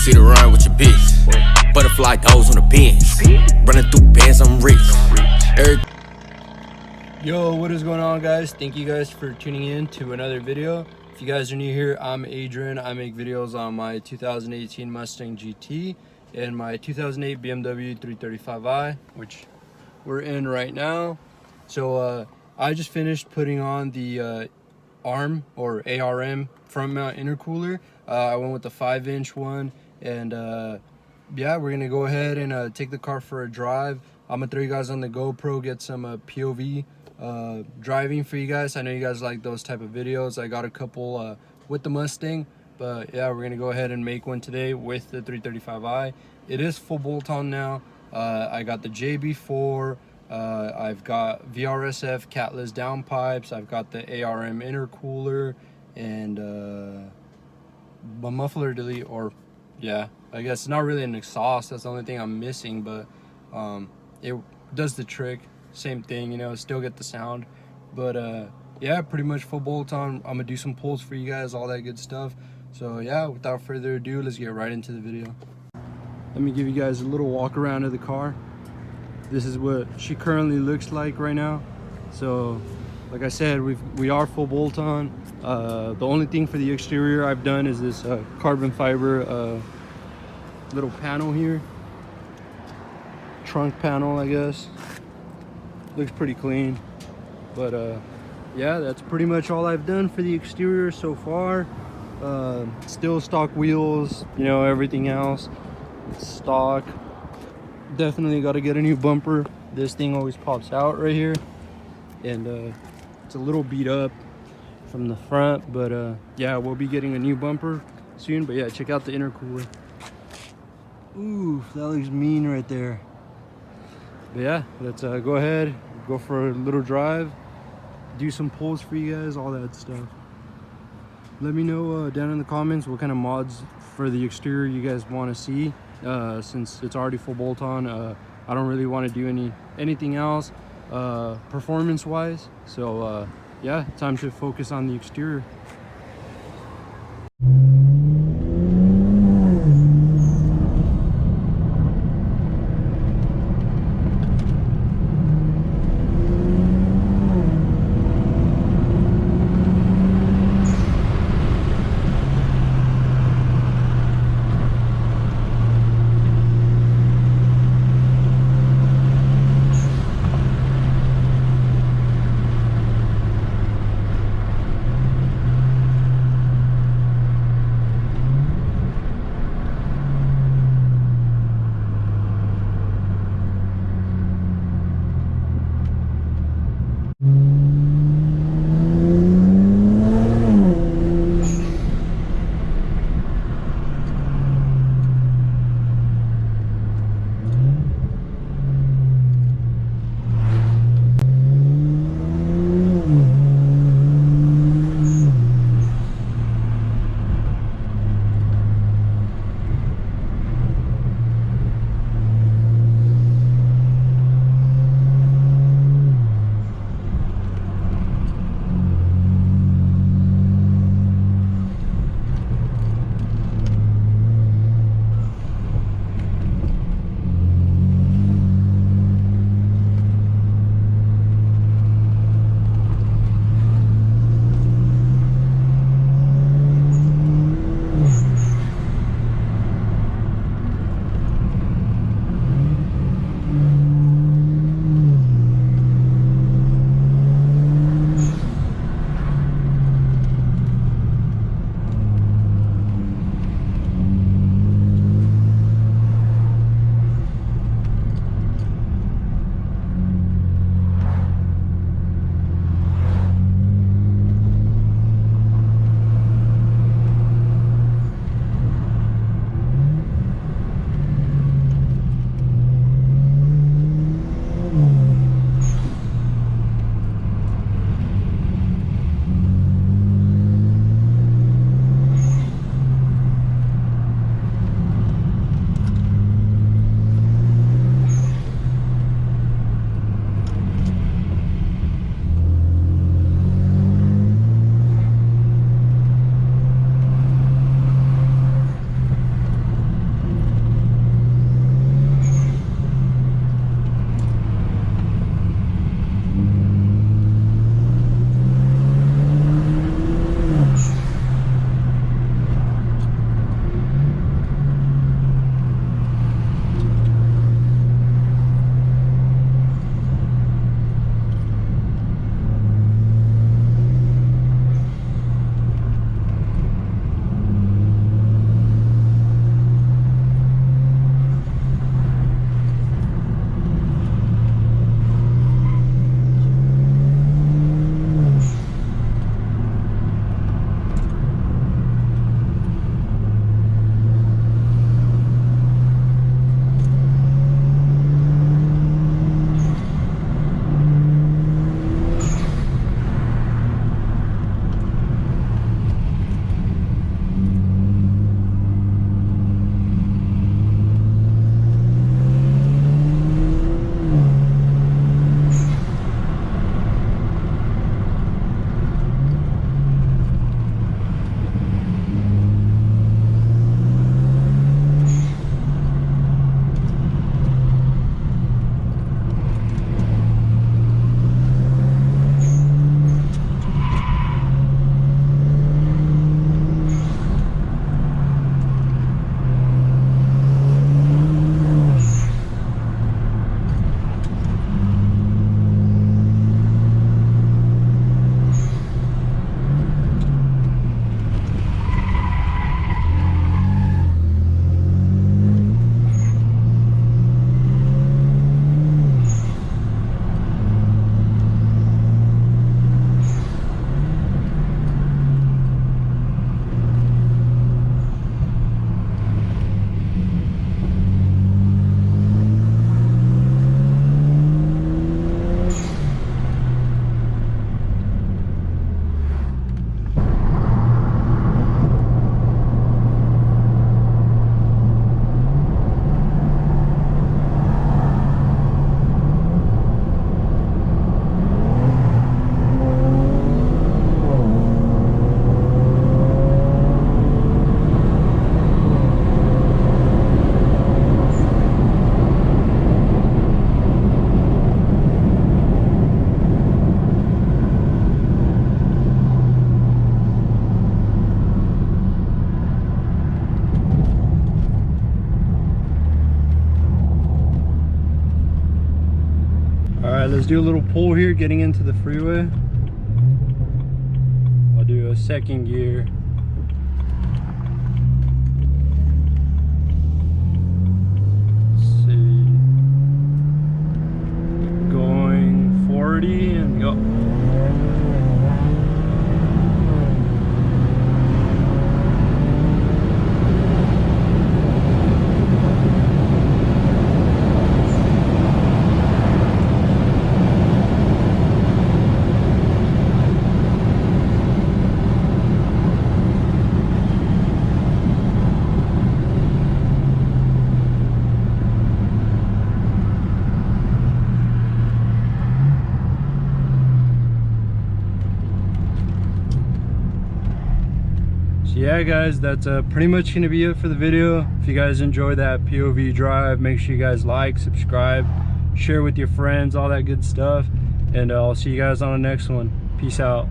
see the run with your bitch. Butterfly doors on the bench. Running through bands, I'm rich. Yo, what is going on, guys? Thank you guys for tuning in to another video. If you guys are new here, I'm Adrian. I make videos on my 2018 Mustang GT and my 2008 BMW 335i, which we're in right now. So I just finished putting on the ARM or ARM front mount intercooler. I went with the 5-inch one, and yeah, we're gonna go ahead and take the car for a drive. I'm gonna throw you guys on the GoPro, get some POV driving for you guys. I know you guys like those type of videos. I got a couple with the Mustang, but yeah, we're gonna go ahead and make one today with the 335i. It is full bolt-on now. I got the JB4, I've got VRSF catless downpipes, I've got the ARM intercooler, and my muffler delete, or yeah, I guess it's not really an exhaust. That's the only thing I'm missing, but it does the trick. Same thing, you know, still get the sound. But yeah, pretty much full bolt-on. I'm gonna do some pulls for you guys, all that good stuff. So yeah, without further ado, let's get right into the video. Let me give you guys a little walk around of the car. This is what she currently looks like right now. So like I said, we are full bolt-on. The only thing for the exterior I've done is this carbon fiber little panel here, trunk panel, I guess. Looks pretty clean, but yeah, that's pretty much all I've done for the exterior so far. Still stock wheels, you know, everything else stock. Definitely got to get a new bumper. This thing always pops out right here, and it's a little beat up from the front, but yeah, we'll be getting a new bumper soon. But yeah, check out the intercooler. Ooh, that looks mean right there. But yeah, let's go ahead, go for a little drive, do some pulls for you guys, all that stuff. Let me know down in the comments what kind of mods for the exterior you guys want to see. Since it's already full bolt-on, I don't really want to do anything else performance wise. So yeah, time to focus on the exterior. right, let's do a little pull here getting into the freeway. I'll do a second gear. Let's see. Going 40 and go. So yeah guys, that's pretty much gonna be it for the video. If you guys enjoy that POV drive, make sure you guys like, subscribe, share with your friends, all that good stuff, and I'll see you guys on the next one. Peace out.